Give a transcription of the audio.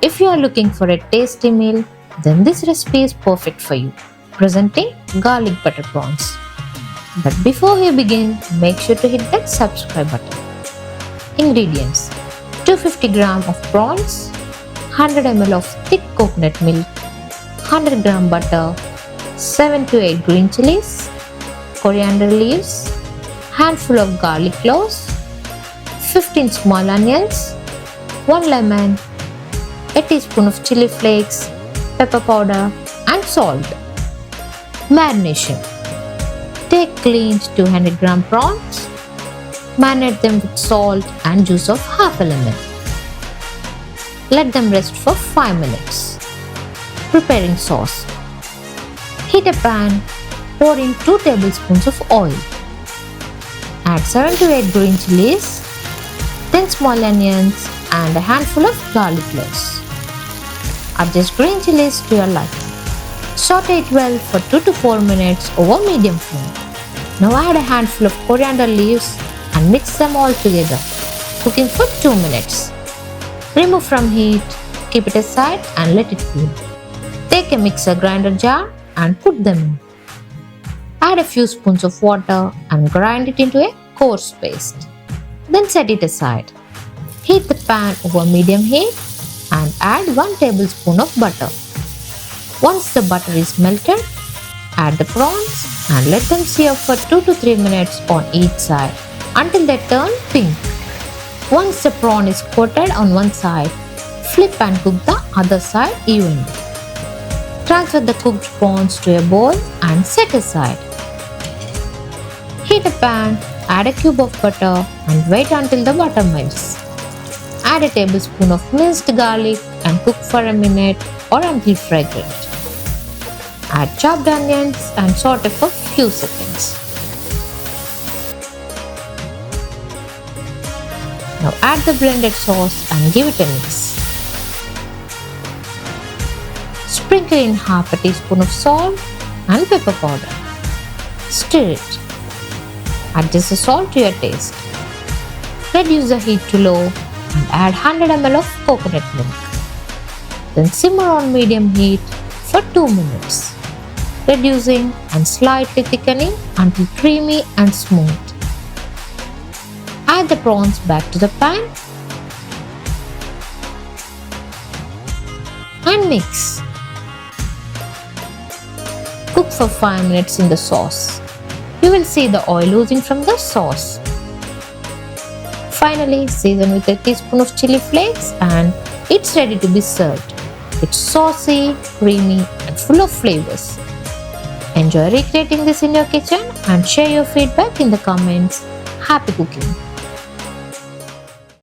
If you are looking for a tasty meal, then this recipe is perfect for you. Presenting garlic butter prawns. But before we begin, make sure to hit that subscribe button. Ingredients: 250 gram of prawns, 100 ml of thick coconut milk, 100 gram butter, 7 to 8 green chilies, coriander leaves, handful of garlic cloves, 15 small onions, 1 lemon, a teaspoon of chili flakes, pepper powder and salt. Marination: take cleaned 200 gram prawns, marinate them with salt and juice of half a lemon. Let them rest for 5 minutes. Preparing sauce: heat a pan, pour in 2 tablespoons of oil. Add 7 to 8 green chilies, 10 small onions and a handful of garlic cloves. Adjust green chilies to your liking. Sauté it well for 2 to 4 minutes over medium flame. Now add a handful of coriander leaves and mix them all together, cooking for 2 minutes. Remove from heat, keep it aside and let it cool. Take a mixer grinder jar and put them in. Add a few spoons of water and grind it into a coarse paste. Then set it aside. Heat the pan over medium heat and add 1 tablespoon of butter. Once the butter is melted, add the prawns and let them sear for 2 to 3 minutes on each side until they turn pink. Once the prawn is coated on one side, flip and cook the other side evenly. Transfer the cooked prawns to a bowl and set aside. Heat a pan, add a cube of butter and wait until the butter melts. Add a tablespoon of minced garlic and cook for a minute or until fragrant. Add chopped onions and saute for few seconds. Now add the blended sauce and give it a mix. Sprinkle in half a teaspoon of salt and pepper powder. Stir it. Adjust the salt to your taste. Reduce the heat to low and add 100 ml of coconut milk. Then simmer on medium heat for 2 minutes, reducing and slightly thickening until creamy and smooth. Add the prawns back to the pan and mix. Cook for 5 minutes in the sauce. You will see the oil oozing from the sauce. Finally, season with a teaspoon of chili flakes and it's ready to be served. It's saucy, creamy and full of flavors. Enjoy recreating this in your kitchen and share your feedback in the comments. Happy cooking!